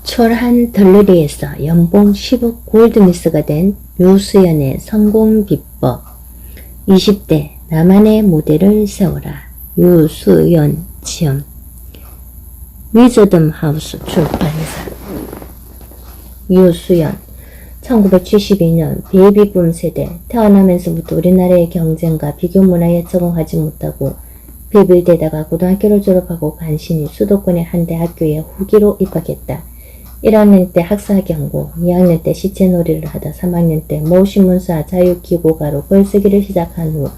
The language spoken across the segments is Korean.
초라한 덜러리에서 연봉 10억 골드미스가 된 유수연의 성공 비법. 20대 나만의 무대를 세워라. 유수연 지음. 위저덤 하우스 출판사. 유수연 1972년 베이비붐 세대. 태어나면서부터 우리나라의 경쟁과 비교 문화에 적응하지 못하고 비빌대다가 고등학교를 졸업하고 간신히 수도권의 한 대학교에 후기로 입학했다. 1학년 때 학사 경고, 2학년 때 시체놀이를 하다 3학년 때 모시문사 자유기고가로 글쓰기를 시작한 후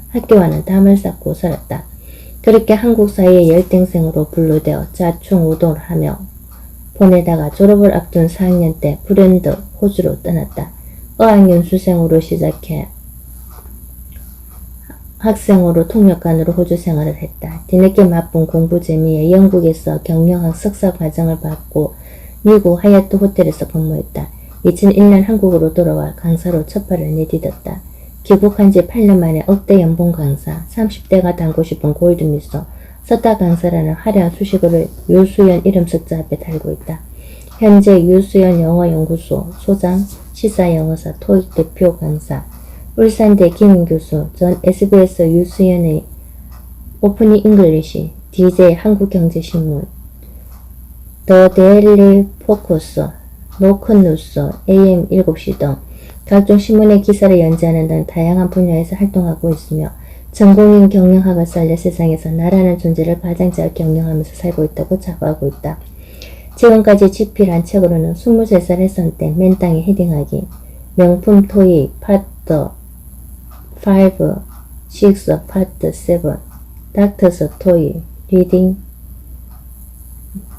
학교와는 담을 쌓고 살았다. 그렇게 한국 사회의 열등생으로 분류되어 좌충우돌 하며 보내다가 졸업을 앞둔 4학년 때 불현듯 호주로 떠났다. 어학연수생으로 시작해 학생으로 통역관으로 호주 생활을 했다. 뒤늦게 맛본 공부 재미에 영국에서 경영학 석사 과정을 받고 미국 하얏트 호텔에서 근무했다. 2001년 한국으로 돌아와 강사로 첫 발을 내디뎠다. 귀국한 지 8년 만에 억대 연봉 강사, 30대가 닮고 싶은 골드미서, 서다 강사라는 화려한 수식어를 유수연 이름 석자 앞에 달고 있다. 현재 유수연 영어연구소 소장, 시사영어사, 토익 대표 강사, 울산대 김인교수, 전 SBS 유수연의 오프닝 잉글리시, DJ 한국경제신문, 더 데일리 포커스, 노컷뉴스, AM 7시 등 각종 신문의 기사를 연재하는 등 다양한 분야에서 활동하고 있으며 전공인 경영학을 살려 세상에서 나라는 존재를 가장 잘 경영하면서 살고 있다고 자부하고 있다. 지금까지 집필한 책으로는 23살 했을 때 맨땅에 헤딩하기, 명품 토익 파트 5, 6 파트 7, 닥터스 토익, 리딩,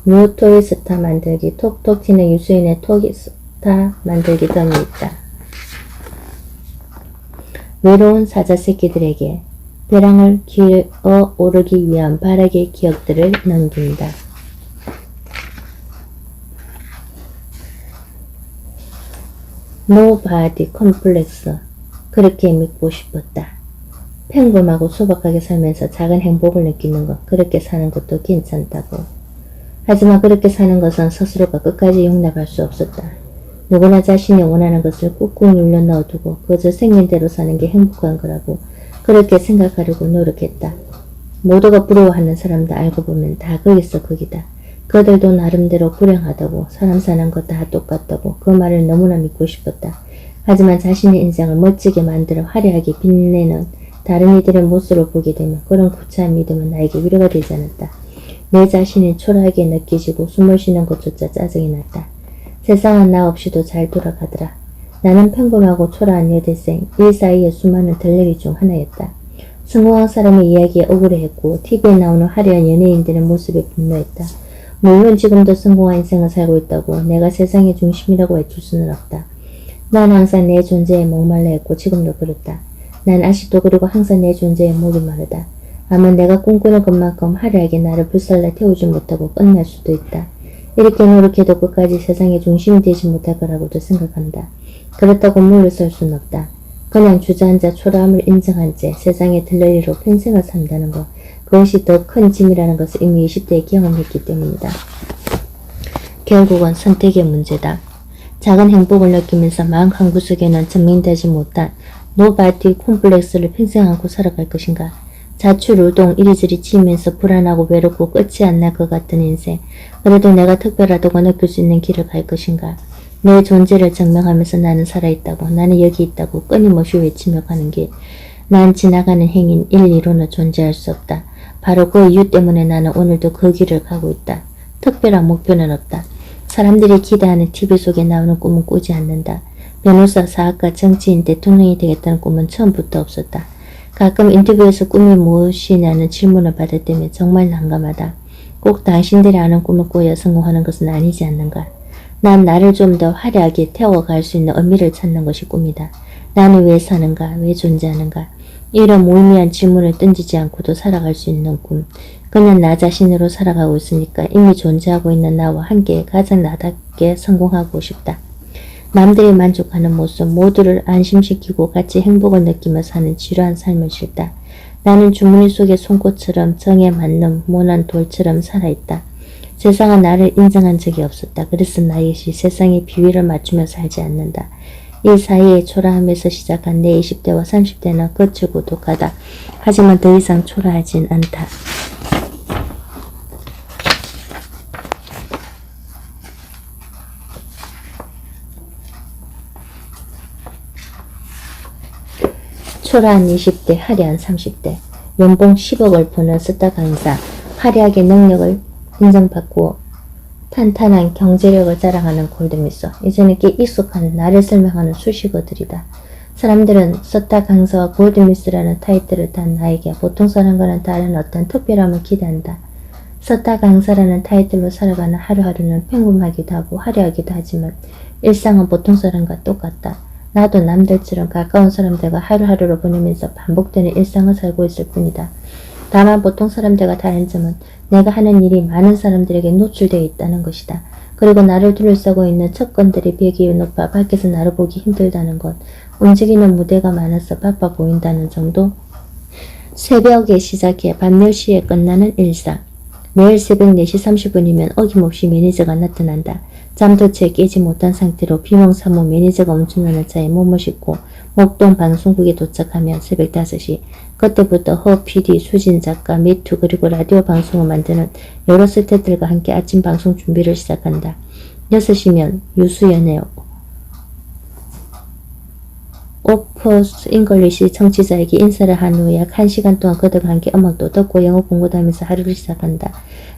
뉴 토이스타 만들기, 톡톡 튀는 유수인의 토이스타 만들기 등이 있다. 외로운 사자새끼들에게 벼랑을 기어 오르기 위한 바라의 기억들을 남긴다. 노바디 컴플렉스. 그렇게 믿고 싶었다. 평범하고 소박하게 살면서 작은 행복을 느끼는 것, 그렇게 사는 것도 괜찮다고. 하지만 그렇게 사는 것은 스스로가 끝까지 용납할 수 없었다. 누구나 자신이 원하는 것을 꾹꾹 눌러 넣어두고 그저 생긴대로 사는 게 행복한 거라고 그렇게 생각하려고 노력했다. 모두가 부러워하는 사람들 알고 보면 다 거기서 거기다. 그들도 나름대로 불행하다고, 사람 사는 거 다 똑같다고 그 말을 너무나 믿고 싶었다. 하지만 자신의 인생을 멋지게 만들어 화려하게 빛내는 다른 이들의 모습을 보게 되면 그런 구차한 믿음은 나에게 위로가 되지 않았다. 내 자신이 초라하게 느껴지고 숨을 쉬는 것조차 짜증이 났다. 세상은 나 없이도 잘 돌아가더라. 나는 평범하고 초라한 여대생, 이 사이의 수많은 들레리 중 하나였다. 성공한 사람의 이야기에 억울해했고 TV에 나오는 화려한 연예인들의 모습에 분노했다. 물론 지금도 성공한 인생을 살고 있다고 내가 세상의 중심이라고 해줄 수는 없다. 난 항상 내 존재에 목말라 했고 지금도 그렇다. 난 아직도 그리고 항상 내 존재에 목이 마르다. 아마 내가 꿈꾸는 것만큼 화려하게 나를 불살라 태우지 못하고 끝날 수도 있다. 이렇게 노력해도 끝까지 세상의 중심이 되지 못할 거라고도 생각한다. 그렇다고 물러설 수는 없다. 그냥 주저앉아 초라함을 인정한 채 세상의 들러리로 평생을 산다는 것, 그것이 더 큰 짐이라는 것을 이미 20대에 경험했기 때문이다. 결국은 선택의 문제다. 작은 행복을 느끼면서 마음 한구석에는 증명되지 못한 노바디 콤플렉스를 평생 안고 살아갈 것인가? 자출우동 이리저리 치면서 불안하고 외롭고 끝이 안 날 것 같은 인생. 그래도 내가 특별하다고 느낄 수 있는 길을 갈 것인가? 내 존재를 증명하면서 나는 살아있다고, 나는 여기 있다고 끊임없이 외치며 가는 길. 난 지나가는 행인 1,2로는 존재할 수 없다. 바로 그 이유 때문에 나는 오늘도 그 길을 가고 있다. 특별한 목표는 없다. 사람들이 기대하는 TV 속에 나오는 꿈은 꾸지 않는다. 변호사, 사학가, 정치인, 대통령이 되겠다는 꿈은 처음부터 없었다. 가끔 인터뷰에서 꿈이 무엇이냐는 질문을 받을 때면 정말 난감하다. 꼭 당신들이 아는 꿈을 꾸어 성공하는 것은 아니지 않는가. 난 나를 좀 더 화려하게 태워갈 수 있는 의미를 찾는 것이 꿈이다. 나는 왜 사는가? 왜 존재하는가? 이런 무의미한 질문을 던지지 않고도 살아갈 수 있는 꿈. 그냥 나 자신으로 살아가고 있으니까 이미 존재하고 있는 나와 함께 가장 나답게 성공하고 싶다. 남들이 만족하는 모습, 모두를 안심시키고 같이 행복을 느끼며 사는 지루한 삶을 싫다. 나는 주머니 속의 송곳처럼 정에 맞는 모난 돌처럼 살아있다. 세상은 나를 인정한 적이 없었다. 그래서 나 역시 세상에 비위를 맞추며 살지 않는다. 이 사이에 초라함에서 시작한 내 20대와 30대는 끝을 고독하다. 하지만 더 이상 초라하진 않다. 초라한 20대, 화려한 30대, 연봉 10억을 버는 스타 강사, 화려하게 능력을 인정받고 탄탄한 경제력을 자랑하는 골드미서. 이제는 꽤 익숙한 나를 설명하는 수식어들이다. 사람들은 스타 강사와 골드미스라는 타이틀을 단 나에게 보통 사람과는 다른 어떤 특별함을 기대한다. 스타 강사라는 타이틀로 살아가는 하루하루는 평범하기도 하고 화려하기도 하지만 일상은 보통 사람과 똑같다. 나도 남들처럼 가까운 사람들과 하루하루를 보내면서 반복되는 일상을 살고 있을 뿐이다. 다만 보통 사람들과 다른 점은 내가 하는 일이 많은 사람들에게 노출되어 있다는 것이다. 그리고 나를 둘러싸고 있는 척건들의 벽이 높아 밖에서 나를 보기 힘들다는 것, 움직이는 무대가 많아서 바빠 보인다는 정도. 새벽에 시작해 밤 10시에 끝나는 일상. 매일 새벽 4시 30분이면 어김없이 매니저가 나타난다. 잠도 채 깨지 못한 상태로 비몽사몽 매니저가 운전하는 차에 몸을 싣고 목동 방송국에 도착하면 새벽 5시. 그때부터 허 PD, 수진 작가, 미투 그리고 라디오 방송을 만드는 여러 스태프들과 함께 아침 방송 준비를 시작한다. 6시면 유수연의 오퍼스 잉글리시 청취자에게 인사를 한 후 약 1시간 동안 그들과 함께 음악도 듣고 영어 공부도 하면서 하루를 시작한다.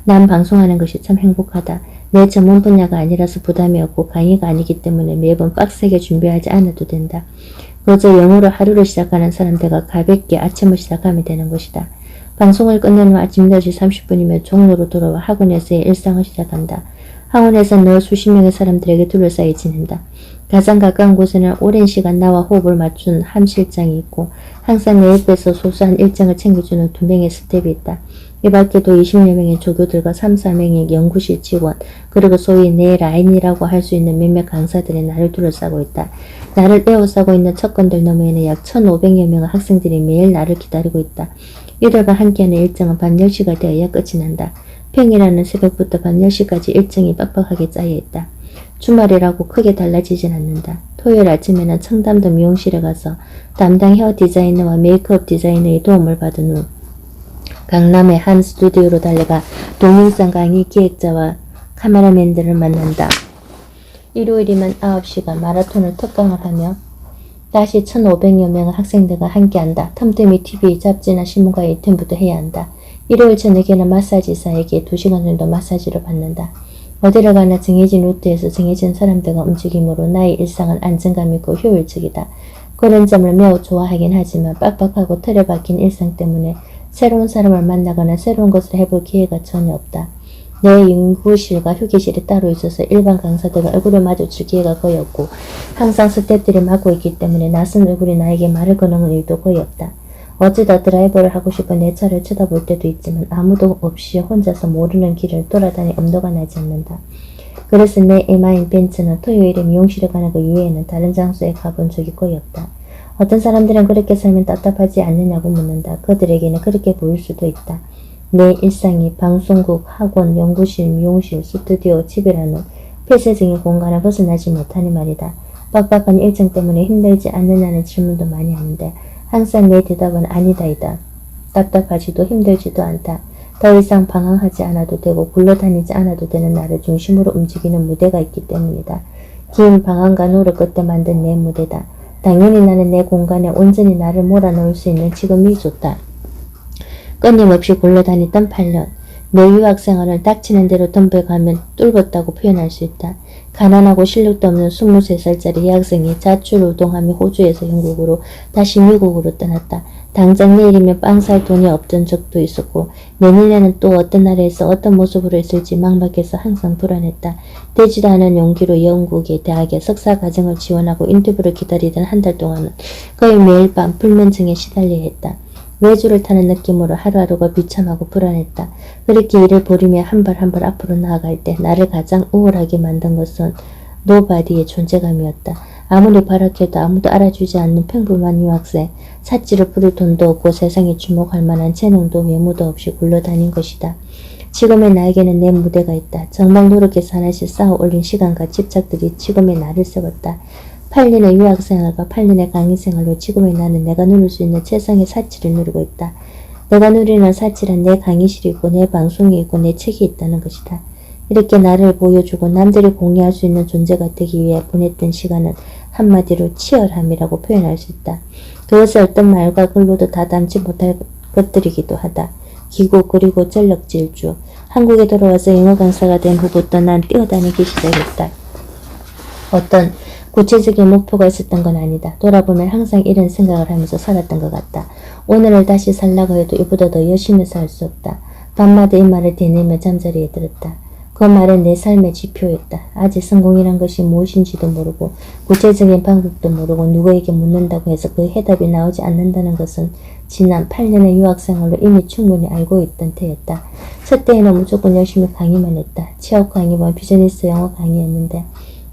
난 방송하는 것이 참 행복하다. 내 전문 분야가 아니라서 부담이 없고 강의가 아니기 때문에 매번 빡세게 준비하지 않아도 된다. 그저 영어로 하루를 시작하는 사람들과 가볍게 아침을 시작하면 되는 것이다. 방송을 끝낸 후 아침 8시 30분이면 종로로 돌아와 학원에서의 일상을 시작한다. 학원에서 늘 수십 명의 사람들에게 둘러싸여 지낸다. 가장 가까운 곳에는 오랜 시간 나와 호흡을 맞춘 함 실장이 있고 항상 내 옆에서 소소한 일정을 챙겨주는 2명의 스텝이 있다. 이 밖에도 20여 명의 조교들과 3, 4명의 연구실 직원, 그리고 소위 내 라인이라고 할 수 있는 몇몇 강사들이 나를 둘러싸고 있다. 나를 에워싸고 있는 척건들 너머에는 약 1,500여 명의 학생들이 매일 나를 기다리고 있다. 이들과 함께하는 일정은 밤 10시가 되어야 끝이 난다. 평일에는 새벽부터 밤 10시까지 일정이 빡빡하게 짜여있다. 주말이라고 크게 달라지진 않는다. 토요일 아침에는 청담도 미용실에 가서 담당 헤어 디자이너와 메이크업 디자이너의 도움을 받은 후 강남의 한 스튜디오로 달려가 동영상 강의 기획자와 카메라맨들을 만난다. 일요일이면 9시가 마라톤을 특강을 하며 다시 1,500여 명의 학생들과 함께한다. 틈틈이 TV, 잡지나 신문과 인터뷰도 해야 한다. 일요일 저녁에는 마사지사에게 2시간 정도 마사지를 받는다. 어디를 가나 정해진 루트에서 정해진 사람들과 움직임으로 나의 일상은 안정감 있고 효율적이다. 그런 점을 매우 좋아하긴 하지만 빡빡하고 틀에 박힌 일상 때문에 새로운 사람을 만나거나 새로운 것을 해볼 기회가 전혀 없다. 내 연구실과 휴게실이 따로 있어서 일반 강사들과 얼굴을 마주칠 기회가 거의 없고 항상 스태프들이 맡고 있기 때문에 낯선 얼굴이 나에게 말을 거는 일도 거의 없다. 어쩌다 드라이버를 하고 싶어 내 차를 쳐다볼 때도 있지만 아무도 없이 혼자서 모르는 길을 돌아다니 엄두가 나지 않는다. 그래서 내 에마인 벤츠는 토요일에 미용실에 가는 그 이외에는 다른 장소에 가본 적이 거의 없다. 어떤 사람들은 그렇게 살면 답답하지 않느냐고 묻는다. 그들에게는 그렇게 보일 수도 있다. 내 일상이 방송국, 학원, 연구실, 미용실, 스튜디오, 집이라는 폐쇄적인 공간을 벗어나지 못하니 말이다. 빡빡한 일정 때문에 힘들지 않느냐는 질문도 많이 하는데 항상 내 대답은 아니다이다. 답답하지도 힘들지도 않다. 더 이상 방황하지 않아도 되고 굴러다니지 않아도 되는 나를 중심으로 움직이는 무대가 있기 때문이다. 긴 방황과 노력 끝에 만든 내 무대다. 당연히 나는 내 공간에 온전히 나를 몰아넣을 수 있는 지금이 좋다. 끊임없이 굴러다녔던 8년. 내 유학생활은 닥치는 대로 덤벼가면 뚫었다고 표현할 수 있다. 가난하고 실력도 없는 23살짜리 여학생이 자출우동하며 호주에서 영국으로 다시 미국으로 떠났다. 당장 내일이면 빵 살 돈이 없던 적도 있었고 내년에는 또 어떤 나라에서 어떤 모습으로 있을지 막막해서 항상 불안했다. 되지도 않은 용기로 영국의 대학에 석사과정을 지원하고 인터뷰를 기다리던 한 달 동안은 거의 매일 밤 불면증에 시달려야 했다. 외주를 타는 느낌으로 하루하루가 비참하고 불안했다. 그렇게 일을 벌이며 한 발 한 발 앞으로 나아갈 때 나를 가장 우울하게 만든 것은 노바디의 존재감이었다. 아무리 발악해도 아무도 알아주지 않는 평범한 유학생, 사치를 부릴 돈도 없고 세상에 주목할 만한 재능도 외모도 없이 굴러다닌 것이다. 지금의 나에게는 내 무대가 있다. 정말 노력해서 하나씩 쌓아 올린 시간과 집착들이 지금의 나를 세웠다. 8년의 유학생활과 8년의 강의생활로 지금의 나는 내가 누릴 수 있는 최상의 사치를 누리고 있다. 내가 누리는 사치란 내 강의실이 있고 내 방송이 있고 내 책이 있다는 것이다. 이렇게 나를 보여주고 남들이 공유할 수 있는 존재가 되기 위해 보냈던 시간은 한마디로 치열함이라고 표현할 수 있다. 그것을 어떤 말과 글로도 다 담지 못할 것들이기도 하다. 기고 그리고 전력 질주. 한국에 돌아와서 영어 강사가 된 후부터 난 뛰어다니기 시작했다. 어떤 구체적인 목표가 있었던 건 아니다. 돌아보면 항상 이런 생각을 하면서 살았던 것 같다. 오늘을 다시 살라고 해도 이보다 더 열심히 살 수 없다. 밤마다 이 말을 되뇌며 잠자리에 들었다. 그 말은 내 삶의 지표였다. 아직 성공이란 것이 무엇인지도 모르고 구체적인 방법도 모르고 누구에게 묻는다고 해서 그 해답이 나오지 않는다는 것은 지난 8년의 유학생활로 이미 충분히 알고 있던 테였다. 첫 때에는 무조건 열심히 강의만 했다. 취업 강의와 비즈니스 영어 강의였는데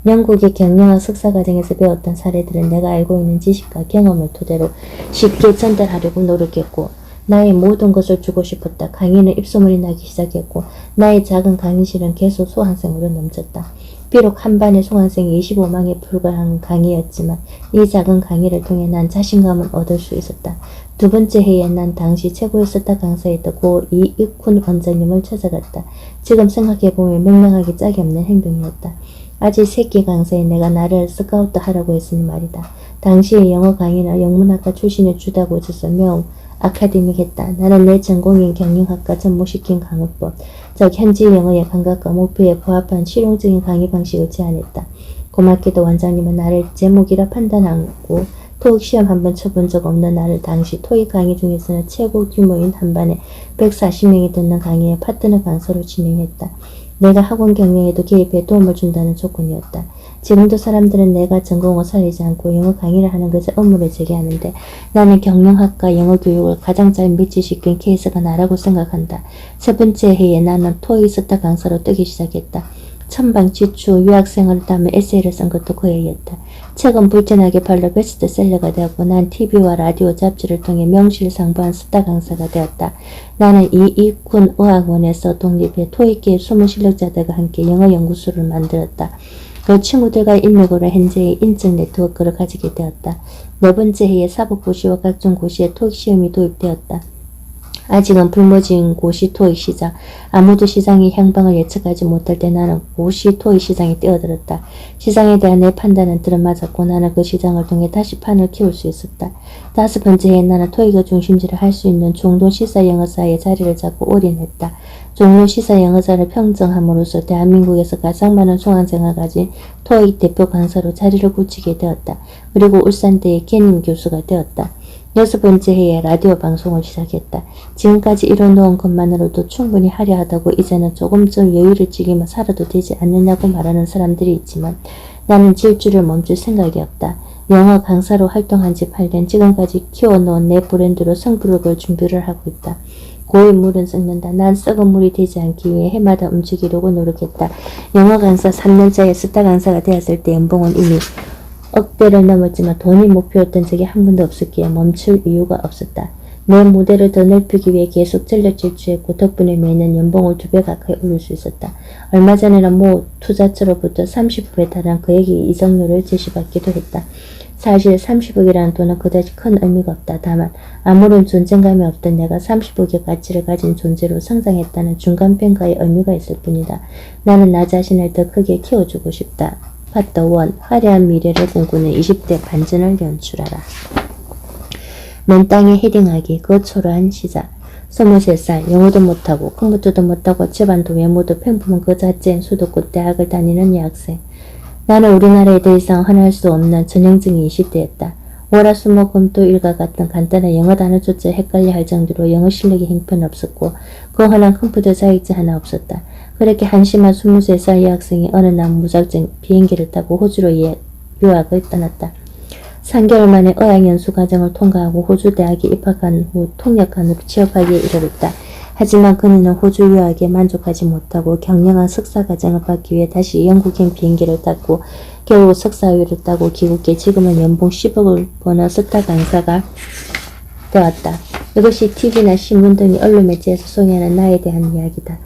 영국의 경영학 석사과정에서 배웠던 사례들은 내가 알고 있는 지식과 경험을 토대로 쉽게 전달하려고 노력했고 나의 모든 것을 주고 싶었다. 강의는 입소문이 나기 시작했고 나의 작은 강의실은 계속 수강생으로 넘쳤다. 비록 한 반의 수강생이 25명에 불과한 강의였지만 이 작은 강의를 통해 난 자신감을 얻을 수 있었다. 두 번째 해에 난 당시 최고의 스타 강사였던 고 이익훈 원장님을 찾아갔다. 지금 생각해보면 명랑하기 짝이 없는 행동이었다. 아직 새끼 강사인 내가 나를 스카우트 하라고 했으니 말이다. 당시의 영어 강의는 영문학과 출신의 주다고 있어서 매우 아카데믹했다. 나는 내 전공인 경영학과 접목시킨 강의법, 즉 현지 영어의 감각과 목표에 부합한 실용적인 강의 방식을 제안했다. 고맙게도 원장님은 나를 제목이라 판단하고 토익 시험 한번 쳐본 적 없는 나를 당시 토익 강의 중에서는 최고 규모인 한 반에 140명이 듣는 강의에 파트너 강사로 지명했다. 내가 학원 경영에도 개입해 도움을 준다는 조건이었다. 지금도 사람들은 내가 전공을 살리지 않고 영어 강의를 하는 것에 의문을 제기하는데 나는 경영학과 영어 교육을 가장 잘 매치시킨 케이스가 나라고 생각한다. 세 번째 해에 나는 토익 스타 강사로 뜨기 시작했다. 천방지축 유학생활을 담은 에세이를 쓴 것도 그 해였다. 책은 불티나게 팔려 베스트셀러가 되었고 난 TV와 라디오 잡지를 통해 명실상부한 스타 강사가 되었다. 나는 이익훈 의학원에서 독립해 토익계의 숨은 실력자들과 함께 영어 연구소를 만들었다. 그 친구들과 인맥으로 현재의 인적 네트워크를 가지게 되었다. 네 번째 해에 사법고시와 각종 고시에 토익 시험이 도입되었다. 아직은 불모진 고시 토익 시장, 아무도 시장의 향방을 예측하지 못할 때 나는 고시 토익 시장에 뛰어들었다. 시장에 대한 내 판단은 들어맞았고 나는 그 시장을 통해 다시 판을 키울 수 있었다. 다섯 번째 해에 나는 토익의 중심지를 할 수 있는 중동 시사 영어사의 자리를 잡고 올인했다. 종로 시사 영어사를 평정함으로써 대한민국에서 가장 많은 수강생을 가진 토익 대표 강사로 자리를 굳히게 되었다. 그리고 울산대의 개님 교수가 되었다. 여섯 번째 해에 라디오 방송을 시작했다. 지금까지 이뤄놓은 것만으로도 충분히 화려하다고 이제는 조금쯤 여유를 즐기며 살아도 되지 않느냐고 말하는 사람들이 있지만 나는 질주를 멈출 생각이 없다. 영어 강사로 활동한 지 8년, 지금까지 키워놓은 내 브랜드로 승부를 걸 준비를 하고 있다. 고인 물은 썩는다. 난 썩은 물이 되지 않기 위해 해마다 움직이려고 노력했다. 영어 강사 3년차에 스타 강사가 되었을 때 연봉은 이미 억대를 넘었지만 돈이 목표였던 적이 한 번도 없었기에 멈출 이유가 없었다. 내 무대를 더 넓히기 위해 계속 전력 질주했고 덕분에 매년 연봉을 2배 가까이 올릴 수 있었다. 얼마 전에는 모 투자처로부터 30%에 달한 거액의 이적료를 제시받기도 했다. 사실 30억이라는 돈은 그다지 큰 의미가 없다. 다만 아무런 존재감이 없던 내가 30억의 가치를 가진 존재로 성장했다는 중간평가의 의미가 있을 뿐이다. 나는 나 자신을 더 크게 키워주고 싶다. 파트 1. 화려한 미래를 꿈꾸는 20대 반전을 연출하라. 맨 땅에 헤딩하기, 그 초라한 시작. 23살, 영어도 못하고 컴퓨터도 못하고 집안도 외모도 평범한 그 자체인 수도권 대학을 다니는 여학생. 나는 우리나라에 더 이상 흔할 수 없는 전형적인 20대였다. 월화수목금토 일과 같은 간단한 영어 단어조차 헷갈려 할 정도로 영어 실력이 형편없었고 그 흔한 컴퓨터 자격증 하나 없었다. 그렇게 한심한 23살 여학생이 어느 날 무작정 비행기를 타고 호주로 유학을 떠났다. 3개월 만에 어학연수 과정을 통과하고 호주 대학에 입학한 후 통역관으로 취업하기에 이르렀다. 하지만 그녀는 호주 유학에 만족하지 못하고 경영학 석사 과정을 받기 위해 다시 영국행 비행기를 탔고 결국 석사학위를 따고 귀국해 지금은 연봉 10억을 버는 스타 강사가 되었다. 이것이 TV나 신문 등의 언론 매체에서 소개하는 나에 대한 이야기다.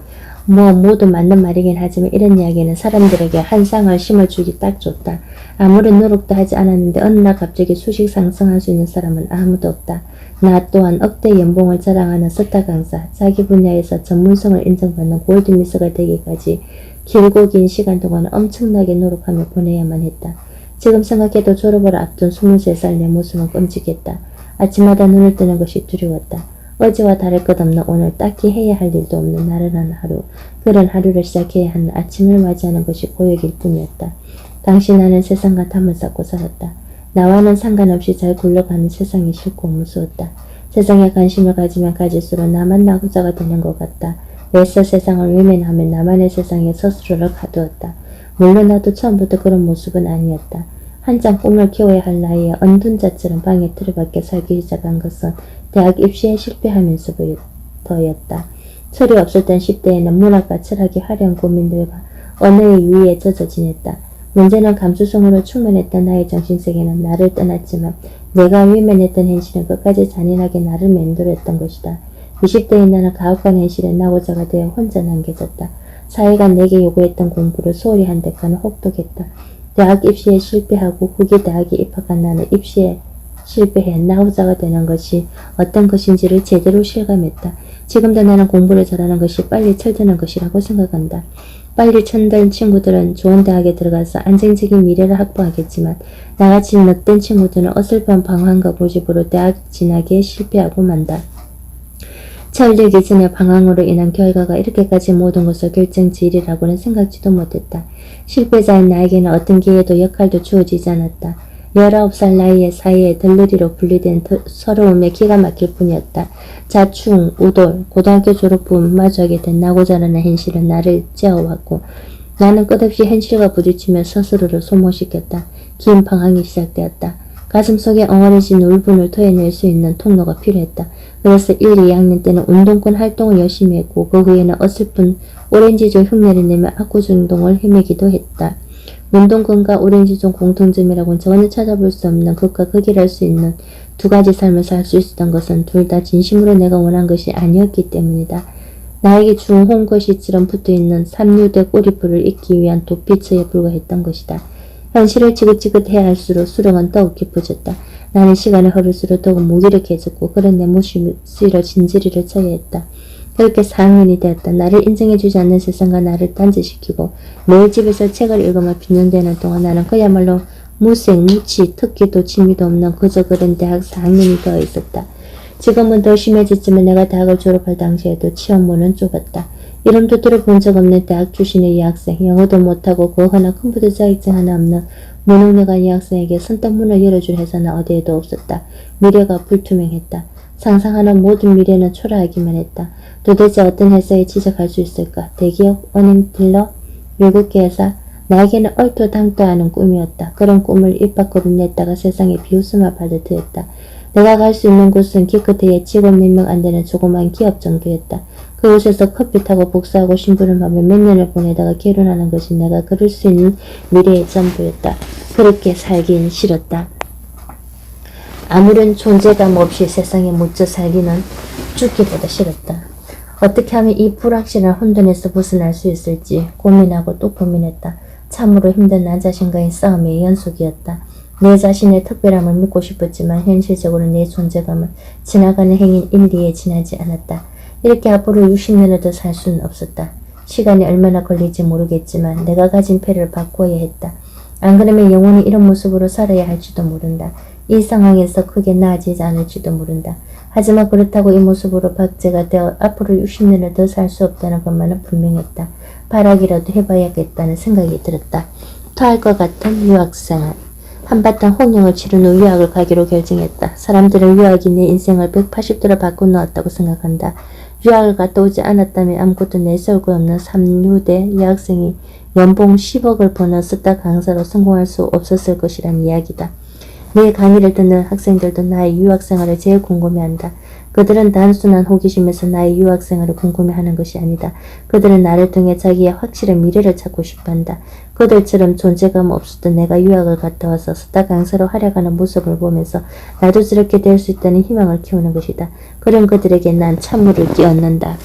뭐 모두 맞는 말이긴 하지만 이런 이야기는 사람들에게 한상을 심어주기 딱 좋다. 아무런 노력도 하지 않았는데 어느 날 갑자기 수식 상승할 수 있는 사람은 아무도 없다. 나 또한 억대 연봉을 자랑하는 스타 강사, 자기 분야에서 전문성을 인정받는 골드미스가 되기까지 길고 긴 시간 동안 엄청나게 노력하며 보내야만 했다. 지금 생각해도 졸업을 앞둔 23살 내 모습은 끔찍했다. 아침마다 눈을 뜨는 것이 두려웠다. 어제와 다를 것 없는 오늘, 딱히 해야 할 일도 없는 나른한 하루, 그런 하루를 시작해야 하는 아침을 맞이하는 것이 고역일 뿐이었다. 당시 나는 세상과 담을 쌓고 살았다. 나와는 상관없이 잘 굴러가는 세상이 싫고 무서웠다. 세상에 관심을 가지면 가질수록 나만 나고자가 되는 것 같다. 애써 세상을 외면하면 나만의 세상에 스스로를 가두었다. 물론 나도 처음부터 그런 모습은 아니었다. 한창 꿈을 키워야 할 나이에 언둔자처럼 방에 틀어박혀 살기 시작한 것은 대학 입시에 실패하면서부터였다. 철이 없었던 10대에는 문학과 철학의 화려한 고민들과 언어의 유의에 젖어 지냈다. 문제는 감수성으로 충만했던 나의 정신세계는 나를 떠났지만 내가 외면했던 현실은 끝까지 잔인하게 나를 맴돌았던 것이다. 20대인 나는 가혹한 현실에 나고자가 되어 혼자 남겨졌다. 사회가 내게 요구했던 공부를 소홀히 한 대가는 혹독했다. 대학 입시에 실패하고 후기 대학에 입학한 나는 입시에 실패해 나고자가 되는 것이 어떤 것인지를 제대로 실감했다. 지금도 나는 공부를 잘하는 것이 빨리 철드는 것이라고 생각한다. 빨리 철든 친구들은 좋은 대학에 들어가서 안정적인 미래를 확보하겠지만 나같이 못된 친구들은 어설픈 방황과 고집으로 대학 진학에 실패하고 만다. 철들기 전에 방황으로 인한 결과가 이렇게까지 모든 것을 결정지으리라고는 생각지도 못했다. 실패자인 나에게는 어떤 기회도 역할도 주어지지 않았다. 19살 나이에 사이에 들러리로 분리된 서러움에 기가 막힐 뿐이었다. 자충, 우돌, 고등학교 졸업 후 마주하게 된 나고자라는 현실은 나를 째어왔고 나는 끝없이 현실과 부딪히며 스스로를 소모시켰다. 긴 방황이 시작되었다. 가슴속에 엉어리진 울분을 토해낼 수 있는 통로가 필요했다. 그래서 1, 2학년 때는 운동권 활동을 열심히 했고 그 후에는 어설픈 오렌지종 흉내를 내며 악구중동을 헤매기도 했다. 운동권과 오렌지종 공통점이라고는 전혀 찾아볼 수 없는 극과 극이랄 수 있는 두 가지 삶을 살 수 있었던 것은 둘 다 진심으로 내가 원한 것이 아니었기 때문이다. 나에게 준 홍것이처럼 붙어있는 삼류대 꼬리풀을 잊기 위한 도피처에 불과했던 것이다. 현실을 지긋지긋해야 할수록 수렁은 더욱 깊어졌다. 나는 시간이 흐를수록 더욱 무기력해졌고 그런 내 모습으로 진저리를 쳐야 했다. 그렇게 4학년이 되었다. 나를 인정해주지 않는 세상과 나를 단죄시키고 매일 집에서 책을 읽으며 빈년되는 동안 나는 그야말로 무생, 무치, 특기도 취미도 없는 그저 그런 대학 4학년이 되어 있었다. 지금은 더 심해졌지만 내가 대학을 졸업할 당시에도 취업문은 좁았다. 이름도 들어본 적 없는 대학 출신의 여학생, 영어도 못하고 그 하나 컴퓨터 자격증 하나 없는 무능력한 여학생에게 선뜻 문을 열어줄 회사는 어디에도 없었다. 미래가 불투명했다. 상상하는 모든 미래는 초라하기만 했다. 도대체 어떤 회사에 취직할 수 있을까? 대기업, 은행, 딜러, 외국계 회사? 나에게는 얼토당토 하는 꿈이었다. 그런 꿈을 입 밖으로 냈다가 세상에 비웃음을 받을 테였다. 내가 갈 수 있는 곳은 기껏해야 직원 몇 명 안 되는 조그만 기업 정도였다. 그곳에서 커피 타고 복사하고 심부름하며 몇 년을 보내다가 결혼하는 것이 내가 그럴 수 있는 미래의 전부였다. 그렇게 살긴 싫었다. 아무런 존재감 없이 세상에 묻혀 살기는 죽기보다 싫었다. 어떻게 하면 이 불확실한 혼돈에서 벗어날 수 있을지 고민하고 또 고민했다. 참으로 힘든 나 자신과의 싸움의 연속이었다. 내 자신의 특별함을 믿고 싶었지만 현실적으로 내 존재감은 지나가는 행인 인리에 지나지 않았다. 이렇게 앞으로 60년을 더 살 수는 없었다. 시간이 얼마나 걸릴지 모르겠지만 내가 가진 패를 바꿔야 했다. 안 그러면 영원히 이런 모습으로 살아야 할지도 모른다. 이 상황에서 크게 나아지지 않을지도 모른다. 하지만 그렇다고 이 모습으로 박제가 되어 앞으로 60년을 더 살 수 없다는 것만은 분명했다. 발악이라도 해봐야겠다는 생각이 들었다. 토할 것 같은 유학생활. 한바탕 혼영을 치른 후 유학을 가기로 결정했다. 사람들은 유학이 내 인생을 180도로 바꿔놓았다고 생각한다. 유학을 갔다 오지 않았다면 아무것도 내세울 것 없는 3류대 여학생이 연봉 10억을 버는 스타 강사로 성공할 수 없었을 것이란 이야기다. 내 강의를 듣는 학생들도 나의 유학생활을 제일 궁금해한다. 그들은 단순한 호기심에서 나의 유학생활을 궁금해하는 것이 아니다. 그들은 나를 통해 자기의 확실한 미래를 찾고 싶어한다. 그들처럼 존재감 없었던 내가 유학을 갔다 와서 스타 강사로 활약하는 모습을 보면서 나도 저렇게 될 수 있다는 희망을 키우는 것이다. 그런 그들에게 난 찬물을 끼얹는다.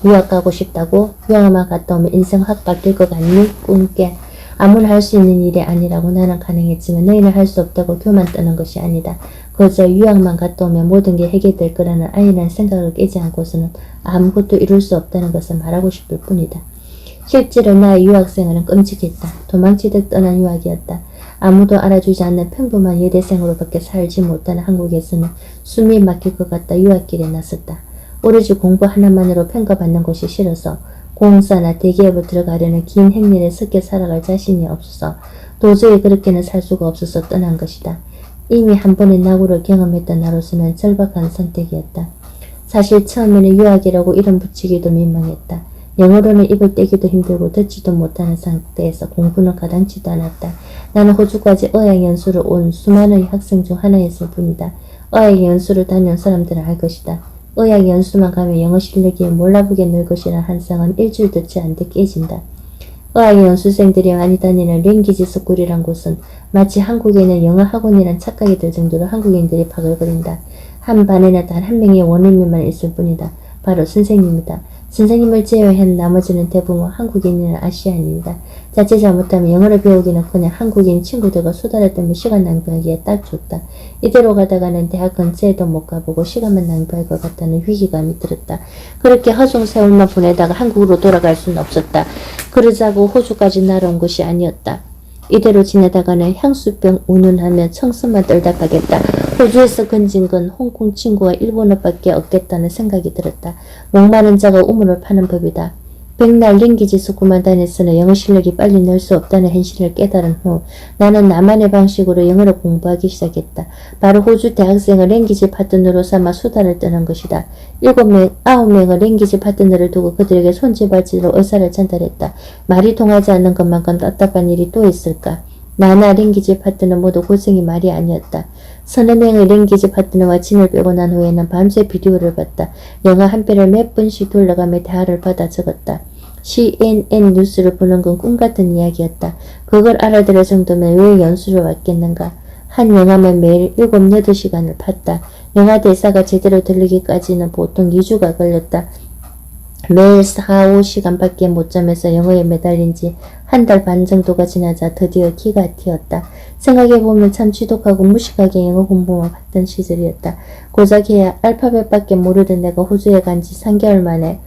유학 가고 싶다고? 유학만 갔다 오면 인생 확 바뀔 것 같니? 꿈깨. 아무나 할 수 있는 일이 아니라고. 나는 가능했지만 너희는 할 수 없다고 교만 떠는 것이 아니다. 그저 유학만 갔다 오면 모든 게 해결될 거라는 아이란 생각을 깨지 않고서는 아무것도 이룰 수 없다는 것을 말하고 싶을 뿐이다. 실제로 나의 유학생활은 끔찍했다. 도망치듯 떠난 유학이었다. 아무도 알아주지 않는 평범한 여대생으로밖에 살지 못하는 한국에서는 숨이 막힐 것 같다 유학길에 나섰다. 오로지 공부 하나만으로 평가받는 것이 싫어서 공사나 대기업을 들어가려는 긴 행렬에 섞여 살아갈 자신이 없어서 도저히 그렇게는 살 수가 없어서 떠난 것이다. 이미 한 번의 낙오를 경험했던 나로서는 절박한 선택이었다. 사실 처음에는 유학이라고 이름 붙이기도 민망했다. 영어로는 입을 떼기도 힘들고 듣지도 못하는 상태에서 공부는 가당치도 않았다. 나는 호주까지 어학연수를 온 수많은 학생 중 하나였을 뿐이다. 어학연수를 다녀온 사람들은 알 것이다. 어학연수만 가면 영어 실력이 몰라보게 늘 것이라는 한상은 일주일 듣지 않듯 깨진다. 어학연수생들이 많이 다니는 랭귀지 스쿨이란 곳은 마치 한국에는 영어 학원이란 착각이 들 정도로 한국인들이 바글거린다. 한 반에는 단 한 명의 원어민만 있을 뿐이다. 바로 선생님이다. 선생님을 제외한 나머지는 대부분 한국인이나 아시아인이다. 자칫 잘못하면 영어를 배우기는 그냥 한국인 친구들과 수다를 떨며 시간 낭비하기에 딱 좋다. 이대로 가다가는 대학 근처에도 못 가보고 시간만 낭비할 것 같다는 위기감이 들었다. 그렇게 허송 세월만 보내다가 한국으로 돌아갈 수는 없었다. 그러자고 호주까지 날아온 것이 아니었다. 이대로 지내다가는 향수병 운운하며 청순만 떨다 가겠다. 호주에서 건진 건 홍콩 친구와 일본어밖에 없겠다는 생각이 들었다. 목마른 자가 우물을 파는 법이다. 백날 랭귀지 스쿨만 다녔으나 영어 실력이 빨리 늘 수 없다는 현실을 깨달은 후 나는 나만의 방식으로 영어를 공부하기 시작했다. 바로 호주 대학생을 랭귀지 파트너로 삼아 수다를 떠는 것이다. 7명, 9명의 랭귀지 파트너를 두고 그들에게 손짓발짓으로 의사를 전달했다. 말이 통하지 않는 것만큼 답답한 일이 또 있을까? 나나 랭귀지 파트너 모두 고생이 말이 아니었다. 서너 명의 랭귀지 파트너와 진을 빼고 난 후에는 밤새 비디오를 봤다. 영어 한 편을 몇 번씩 돌려가며 대화를 받아 적었다. CNN 뉴스를 보는 건 꿈같은 이야기였다. 그걸 알아들을 정도면 왜 연수를 왔겠는가. 한 영화만 매일 7, 8시간을 봤다. 영화 대사가 제대로 들리기까지는 보통 2주가 걸렸다. 매일 4, 5시간밖에 못 자면서 영어에 매달린 지 한 달 반 정도가 지나자 드디어 기가 튀었다. 생각해보면 참 지독하고 무식하게 영어 공부만 봤던 시절이었다. 고작 해야 알파벳밖에 모르던 내가 호주에 간 지 3개월 만에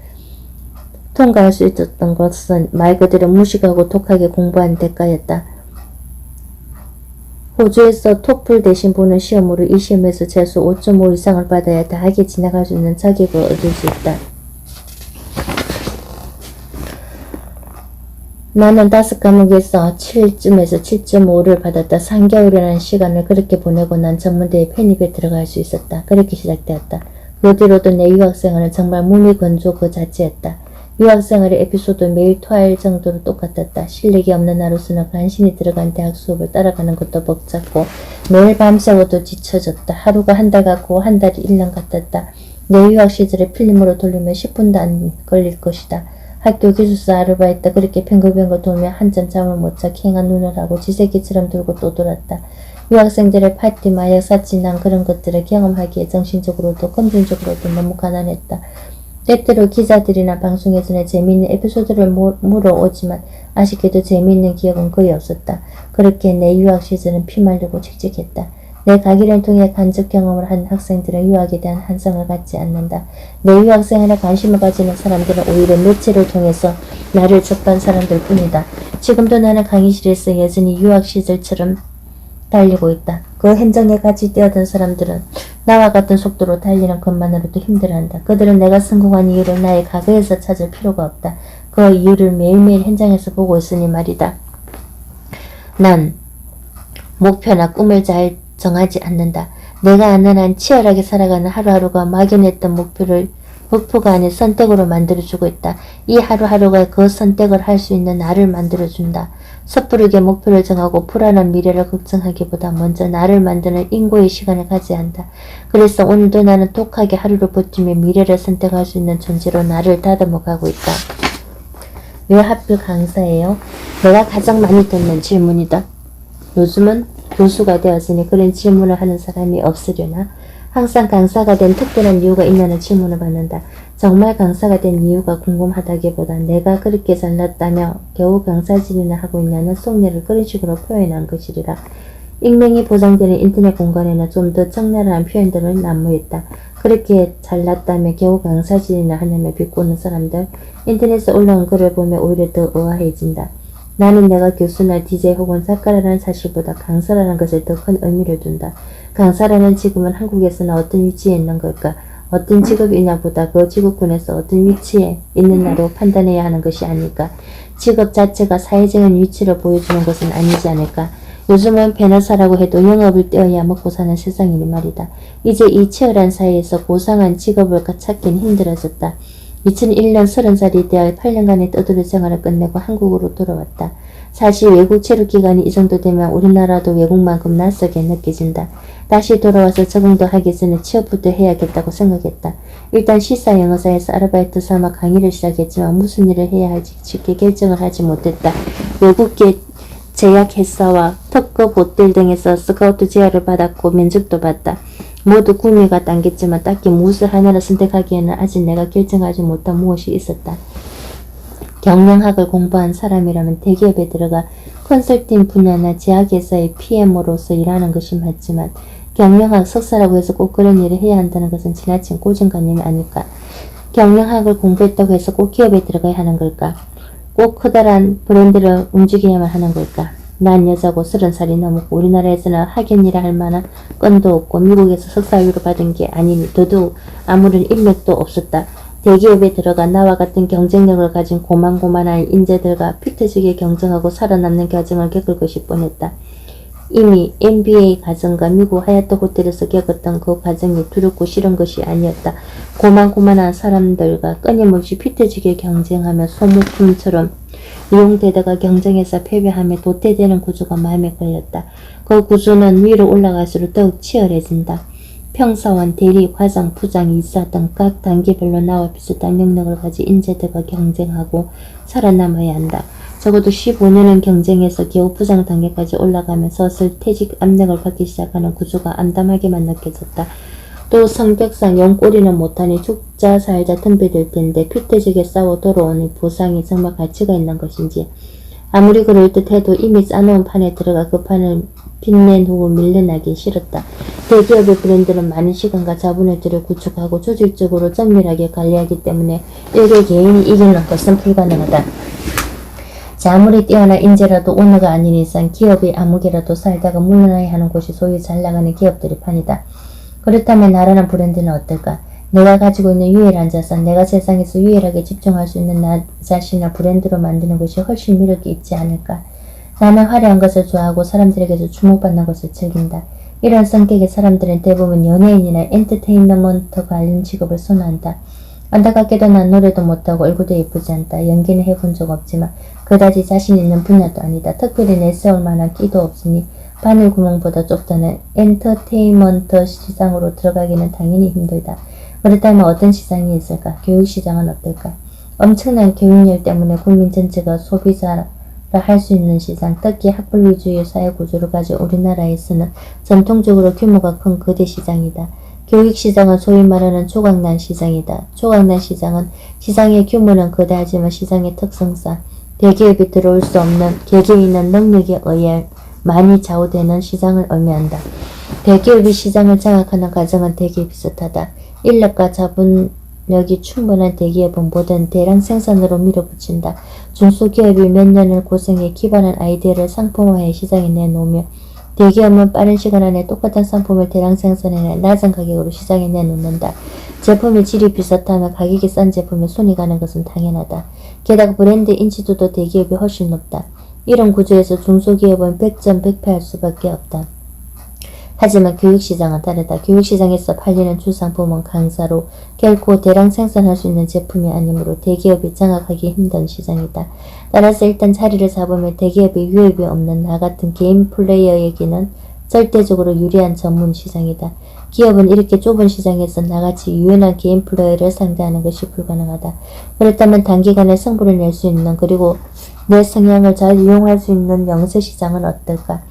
통과할 수 있었던 것은 말 그대로 무식하고 독하게 공부한 대가였다. 호주에서 토플 대신 보는 시험으로 이 시험에서 최소 5.5 이상을 받아야 다하게 지나갈 수 있는 자격을 얻을 수 있다. 나는 5과목에서 7점에서 7.5를 받았다. 3개월이라는 시간을 그렇게 보내고 난 전문대에 편입에 들어갈 수 있었다. 그렇게 시작되었다. 그 뒤로도 내 유학생활은 정말 무미건조 그 자체였다. 유학생활의 에피소드 매일 토할 정도로 똑같았다. 실력이 없는 나로서는 간신히 들어간 대학 수업을 따라가는 것도 벅찼고 매일 밤새워도 지쳐졌다. 하루가 한 달 같고 한 달이 1년 같았다. 내 유학 시절에 필름으로 돌리면 10분도 안 걸릴 것이다. 학교 기숙사 아르바이트 그렇게 뱅글뱅글 돌며 한참 잠을 못 자 캥한 눈을 하고 지새끼처럼 들고 또 돌았다. 유학생들의 파티, 마약, 사치난 그런 것들을 경험하기에 정신적으로도 금전적으로도 너무 가난했다. 때때로 기자들이나 방송에서는 재미있는 에피소드를 물어오지만 아쉽게도 재미있는 기억은 거의 없었다. 그렇게 내 유학 시절은 피말리고 칙칙했다. 내 가기를 통해 간접 경험을 한 학생들은 유학에 대한 한상을 갖지 않는다. 내 유학생활에 관심을 가지는 사람들은 오히려 매체를 통해서 나를 접한 사람들 뿐이다. 지금도 나는 강의실에서 여전히 유학 시절처럼 달리고 있다. 그 행정에 같이 뛰어든 사람들은 나와 같은 속도로 달리는 것만으로도 힘들어한다. 그들은 내가 성공한 이유를 나의 과거에서 찾을 필요가 없다. 그 이유를 매일매일 현장에서 보고 있으니 말이다. 난 목표나 꿈을 잘 정하지 않는다. 내가 아는 한 치열하게 살아가는 하루하루가 막연했던 목표가 아닌 선택으로 만들어주고 있다. 이 하루하루가 그 선택을 할 수 있는 나를 만들어준다. 섣부르게 목표를 정하고 불안한 미래를 걱정하기보다 먼저 나를 만드는 인고의 시간을 가져야 한다. 그래서 오늘도 나는 독하게 하루를 버티며 미래를 선택할 수 있는 존재로 나를 다듬어 가고 있다. 왜 하필 강사예요? 내가 가장 많이 듣는 질문이다. 요즘은 교수가 되었으니 그런 질문을 하는 사람이 없으려나? 항상 강사가 된 특별한 이유가 있냐는 질문을 받는다. 정말 강사가 된 이유가 궁금하다기보다 내가 그렇게 잘났다며 겨우 강사질이나 하고 있냐는 속내를 그런 식으로 표현한 것이리라. 익명이 보장되는 인터넷 공간에는 좀 더 적나라한 표현들을 난무했다. 그렇게 잘났다며 겨우 강사질이나 하냐며 비꼬는 사람들, 인터넷에 올라온 글을 보면 오히려 더 의아해진다. 나는 내가 교수나 DJ 혹은 작가라는 사실보다 강사라는 것에 더 큰 의미를 둔다. 강사라는 직업은 한국에서는 어떤 위치에 있는 걸까? 어떤 직업이냐보다 그 직업군에서 어떤 위치에 있느냐로 판단해야 하는 것이 아닐까? 직업 자체가 사회적인 위치를 보여주는 것은 아니지 않을까? 요즘은 변호사라고 해도 영업을 떼어야 먹고 사는 세상이니 말이다. 이제 이 치열한 사회에서 고상한 직업을 찾긴 힘들어졌다. 2001년 30살이 되어 8년간의 떠돌이 생활을 끝내고 한국으로 돌아왔다. 사실 외국 체류 기간이 이 정도 되면 우리나라도 외국만큼 낯설게 느껴진다. 다시 돌아와서 적응도 하기 전에 취업부터 해야겠다고 생각했다. 일단 시사 영어사에서 아르바이트 삼아 강의를 시작했지만 무슨 일을 해야 할지 쉽게 결정을 하지 못했다. 외국계 제약회사와 특급 호텔 등에서 스카우트 제안을 받았고 면접도 봤다. 모두 구미가 당겼지만 딱히 무엇을 하나를 선택하기에는 아직 내가 결정하지 못한 무엇이 있었다. 경영학을 공부한 사람이라면 대기업에 들어가 컨설팅 분야나 제약회사의 PM으로서 일하는 것이 맞지만 경영학 석사라고 해서 꼭 그런 일을 해야 한다는 것은 지나친 고정관념이 아닐까. 경영학을 공부했다고 해서 꼭 기업에 들어가야 하는 걸까? 꼭 커다란 브랜드를 움직여야만 하는 걸까? 난 여자고 30살이 넘었고 우리나라에서는 학연이라 할 만한 건도 없고 미국에서 석사학위를 받은 게 아니니 더더욱 아무런 인맥도 없었다. 대기업에 들어가 나와 같은 경쟁력을 가진 고만고만한 인재들과 피터지게 경쟁하고 살아남는 과정을 겪을 것이 뻔했다. 이미 MBA 과정과 미국 하얏트 호텔에서 겪었던 그 과정이 두렵고 싫은 것이 아니었다. 고만고만한 사람들과 끊임없이 피터지게 경쟁하며 소모품처럼 이용되다가 경쟁에서 패배하며 도태되는 구조가 마음에 걸렸다. 그 구조는 위로 올라갈수록 더욱 치열해진다. 평사원, 대리, 과장, 부장, 이사 등 각 단계별로 나와 비슷한 능력을 가진 인재들과 경쟁하고 살아남아야 한다. 적어도 15년은 경쟁해서 겨우 부장 단계까지 올라가면 서슬 퇴직 압력을 받기 시작하는 구조가 암담하게만 느껴졌다. 또 성격상 영꼬리는 못하니 죽자 살자 덤벼들 텐데 피터지게 싸워 돌아오는 보상이 정말 가치가 있는 것인지. 아무리 그럴 듯 해도 이미 짜놓은 판에 들어가 그 판을 빚낸 후 밀려나기 싫었다. 대기업의 브랜드는 많은 시간과 자본을 들여 구축하고 조직적으로 정밀하게 관리하기 때문에 일개 개인이 이기는 것은 불가능하다. 자, 아무리 뛰어난 인재라도 오너가 아닌 이상 기업의 암흑이라도 살다가 물러나야 하는 곳이 소위 잘나가는 기업들의 판이다. 그렇다면 나라는 브랜드는 어떨까? 내가 가지고 있는 유일한 자산, 내가 세상에서 유일하게 집중할 수 있는 나 자신을 브랜드로 만드는 것이 훨씬 매력이 있지 않을까? 나는 화려한 것을 좋아하고 사람들에게서 주목받는 것을 즐긴다. 이런 성격의 사람들은 대부분 연예인이나 엔터테인먼트 관련 직업을 선호한다. 안타깝게도 난 노래도 못하고 얼굴도 예쁘지 않다. 연기는 해본 적 없지만 그다지 자신 있는 분야도 아니다. 특별히 내세울 만한 끼도 없으니 바늘 구멍보다 좁다는 엔터테인먼트 시장으로 들어가기는 당연히 힘들다. 그렇다면 어떤 시장이 있을까? 교육시장은 어떨까? 엄청난 교육열 때문에 국민 전체가 소비자라 할 수 있는 시장, 특히 학벌 위주의 사회구조를 가진 우리나라에서는 전통적으로 규모가 큰 거대 시장이다. 교육시장은 소위 말하는 조각난 시장이다. 조각난 시장은 시장의 규모는 거대하지만 시장의 특성상 대기업이 들어올 수 없는 개개인의 능력에 의해 많이 좌우되는 시장을 의미한다. 대기업이 시장을 장악하는 과정은 되게 비슷하다. 인력과 자본력이 충분한 대기업은 뭐든 대량 생산으로 밀어붙인다. 중소기업이 몇 년을 고생해 기반한 아이디어를 상품화해 시장에 내놓으며 대기업은 빠른 시간 안에 똑같은 상품을 대량 생산해 낮은 가격으로 시장에 내놓는다. 제품의 질이 비슷하며 가격이 싼 제품에 손이 가는 것은 당연하다. 게다가 브랜드 인지도도 대기업이 훨씬 높다. 이런 구조에서 중소기업은 100점 100패할 수밖에 없다. 하지만 교육시장은 다르다. 교육시장에서 팔리는 주상품은 강사로 결코 대량 생산할 수 있는 제품이 아니므로 대기업이 장악하기 힘든 시장이다. 따라서 일단 자리를 잡으면 대기업의 위협이 없는 나 같은 개인 플레이어에게는 절대적으로 유리한 전문 시장이다. 기업은 이렇게 좁은 시장에서 나같이 유연한 개인 플레이어를 상대하는 것이 불가능하다. 그렇다면 단기간에 승부를 낼 수 있는 그리고 내 성향을 잘 이용할 수 있는 영세 시장은 어떨까?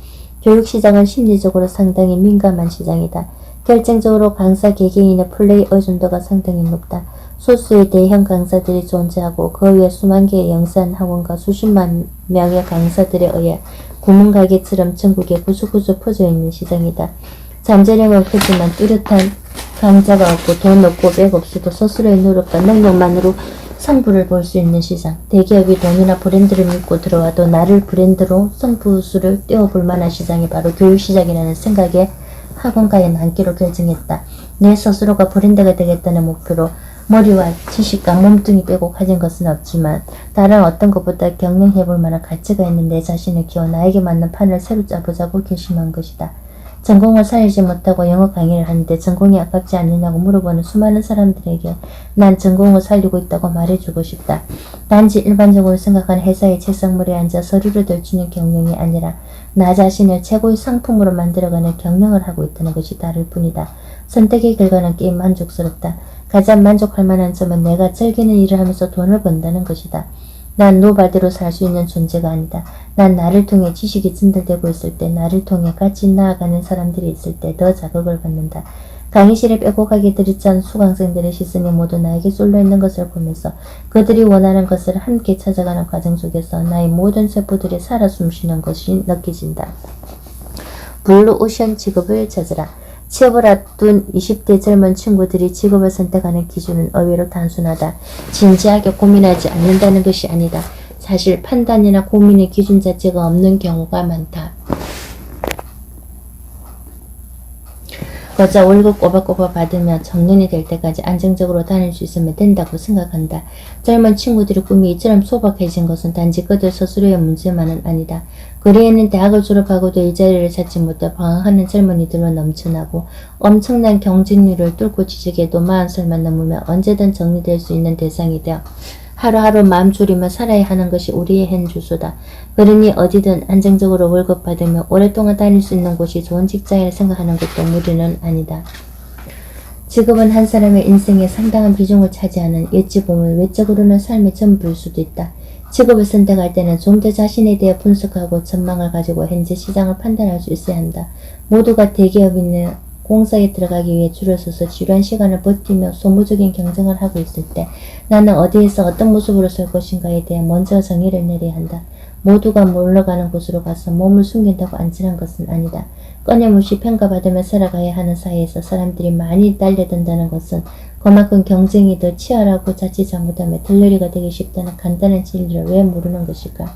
교육시장은 심리적으로 상당히 민감한 시장이다. 결정적으로 강사 개개인의 플레이 의존도가 상당히 높다. 소수의 대형 강사들이 존재하고 그 위에 수만 개의 영산 학원과 수십만 명의 강사들에 의해 구멍가게처럼 전국에 구석구석 퍼져 있는 시장이다. 잠재력은 크지만 뚜렷한 강자가 없고 돈 없고 백 없어도 스스로의 노력과 능력만으로 성부를 볼 수 있는 시장. 대기업이 돈이나 브랜드를 믿고 들어와도 나를 브랜드로 성부수를 떼어볼 만한 시장이 바로 교육시장이라는 생각에 학원가에 남기로 결정했다. 내 스스로가 브랜드가 되겠다는 목표로 머리와 지식과 몸뚱이 빼고 가진 것은 없지만 다른 어떤 것보다 경영해볼 만한 가치가 있는 내 자신을 키워 나에게 맞는 판을 새로 짜보자고 결심한 것이다. 전공을 살리지 못하고 영어 강의를 하는데 전공이 아깝지 않느냐고 물어보는 수많은 사람들에게 난 전공을 살리고 있다고 말해주고 싶다. 단지 일반적으로 생각하는 회사의 책상물에 앉아 서류를 들추는 경영이 아니라 나 자신을 최고의 상품으로 만들어가는 경영을 하고 있다는 것이 다를 뿐이다. 선택의 결과는 꽤 만족스럽다. 가장 만족할 만한 점은 내가 즐기는 일을 하면서 돈을 번다는 것이다. 난 노바디로 살 수 있는 존재가 아니다. 난 나를 통해 지식이 전달되고 있을 때, 나를 통해 같이 나아가는 사람들이 있을 때 더 자극을 받는다. 강의실에 빼곡하게 들이찬 수강생들의 시선이 모두 나에게 쏠려있는 것을 보면서 그들이 원하는 것을 함께 찾아가는 과정 속에서 나의 모든 세포들이 살아 숨쉬는 것이 느껴진다. 블루오션 직업을 찾으라. 취업을 앞둔 20대 젊은 친구들이 직업을 선택하는 기준은 의외로 단순하다. 진지하게 고민하지 않는다는 것이 아니다. 사실 판단이나 고민의 기준 자체가 없는 경우가 많다. 거저 월급 꼬박꼬박 받으며 정년이 될 때까지 안정적으로 다닐 수 있으면 된다고 생각한다. 젊은 친구들의 꿈이 이처럼 소박해진 것은 단지 그들 스스로의 문제만은 아니다. 거리에는 대학을 졸업하고도 일자리를 찾지 못해 방황하는 젊은이들로 넘쳐나고 엄청난 경쟁률을 뚫고 취직해도 40살만 넘으면 언제든 정리될 수 있는 대상이 되어 하루하루 마음 졸이며 살아야 하는 것이 우리의 현 주소다. 그러니 어디든 안정적으로 월급 받으며 오랫동안 다닐 수 있는 곳이 좋은 직장이라 생각하는 것도 무리는 아니다. 직업은 한 사람의 인생에 상당한 비중을 차지하는 어찌 보면 외적으로는 삶의 전부일 수도 있다. 직업을 선택할 때는 좀 더 자신에 대해 분석하고 전망을 가지고 현재 시장을 판단할 수 있어야 한다. 모두가 대기업이나 공사에 들어가기 위해 줄을 서서 지루한 시간을 버티며 소모적인 경쟁을 하고 있을 때 나는 어디에서 어떤 모습으로 설 것인가에 대해 먼저 정의를 내려야 한다. 모두가 몰러가는 곳으로 가서 몸을 숨긴다고 안전한 것은 아니다. 끊임없이 평가받으며 살아가야 하는 사이에서 사람들이 많이 달려든다는 것은 그만큼 경쟁이 더 치열하고 자칫 잘못하면 들러리가 되기 쉽다는 간단한 진리를 왜 모르는 것일까?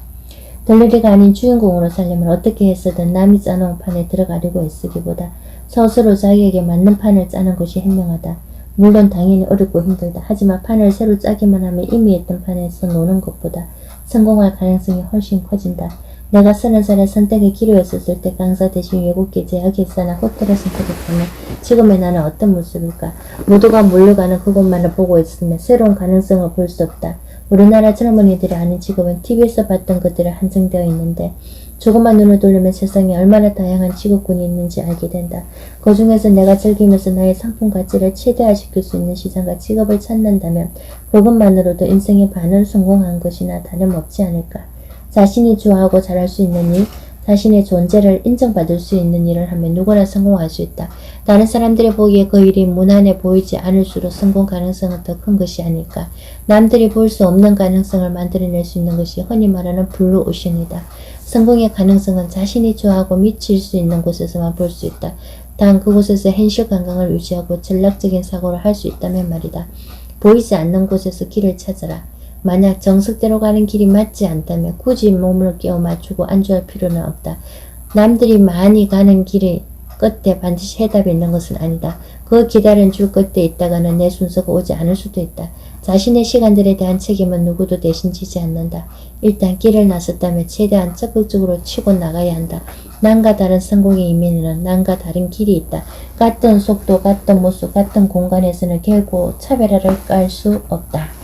들러리가 아닌 주인공으로 살려면 어떻게 해서든 남이 짜놓은 판에 들어가려고 애쓰기보다 스스로 자기에게 맞는 판을 짜는 것이 현명하다. 물론 당연히 어렵고 힘들다. 하지만 판을 새로 짜기만 하면 이미 있던 판에서 노는 것보다 성공할 가능성이 훨씬 커진다. 내가 30살에 선택의 기로에 있었을 때 강사 대신 외국계 제약회사나 호텔을 선택했다면 지금의 나는 어떤 모습일까? 모두가 몰려가는 그것만을 보고 있으면 새로운 가능성을 볼 수 없다. 우리나라 젊은이들이 아는 직업은 TV에서 봤던 것들에 한정되어 있는데 조금만 눈을 돌리면 세상에 얼마나 다양한 직업군이 있는지 알게 된다. 그 중에서 내가 즐기면서 나의 상품 가치를 최대화시킬 수 있는 시장과 직업을 찾는다면 그것만으로도 인생의 반은 성공한 것이나 다름없지 않을까. 자신이 좋아하고 잘할 수 있는 일, 자신의 존재를 인정받을 수 있는 일을 하면 누구나 성공할 수 있다. 다른 사람들이 보기에 그 일이 무난해 보이지 않을수록 성공 가능성은 더 큰 것이 아닐까. 남들이 볼 수 없는 가능성을 만들어낼 수 있는 것이 흔히 말하는 블루오션이다. 성공의 가능성은 자신이 좋아하고 미칠 수 있는 곳에서만 볼 수 있다. 단 그곳에서 현실 감각을 유지하고 전략적인 사고를 할 수 있다면 말이다. 보이지 않는 곳에서 길을 찾아라. 만약 정석대로 가는 길이 맞지 않다면 굳이 몸을 끼워 맞추고 안주할 필요는 없다. 남들이 많이 가는 길의 끝에 반드시 해답이 있는 것은 아니다. 그 기다린 줄 끝에 있다가는 내 순서가 오지 않을 수도 있다. 자신의 시간들에 대한 책임은 누구도 대신 지지 않는다. 일단 길을 나섰다면 최대한 적극적으로 치고 나가야 한다. 남과 다른 성공의 이면에는 남과 다른 길이 있다. 같은 속도, 같은 모습, 같은 공간에서는 결코 차별화를 깔 수 없다.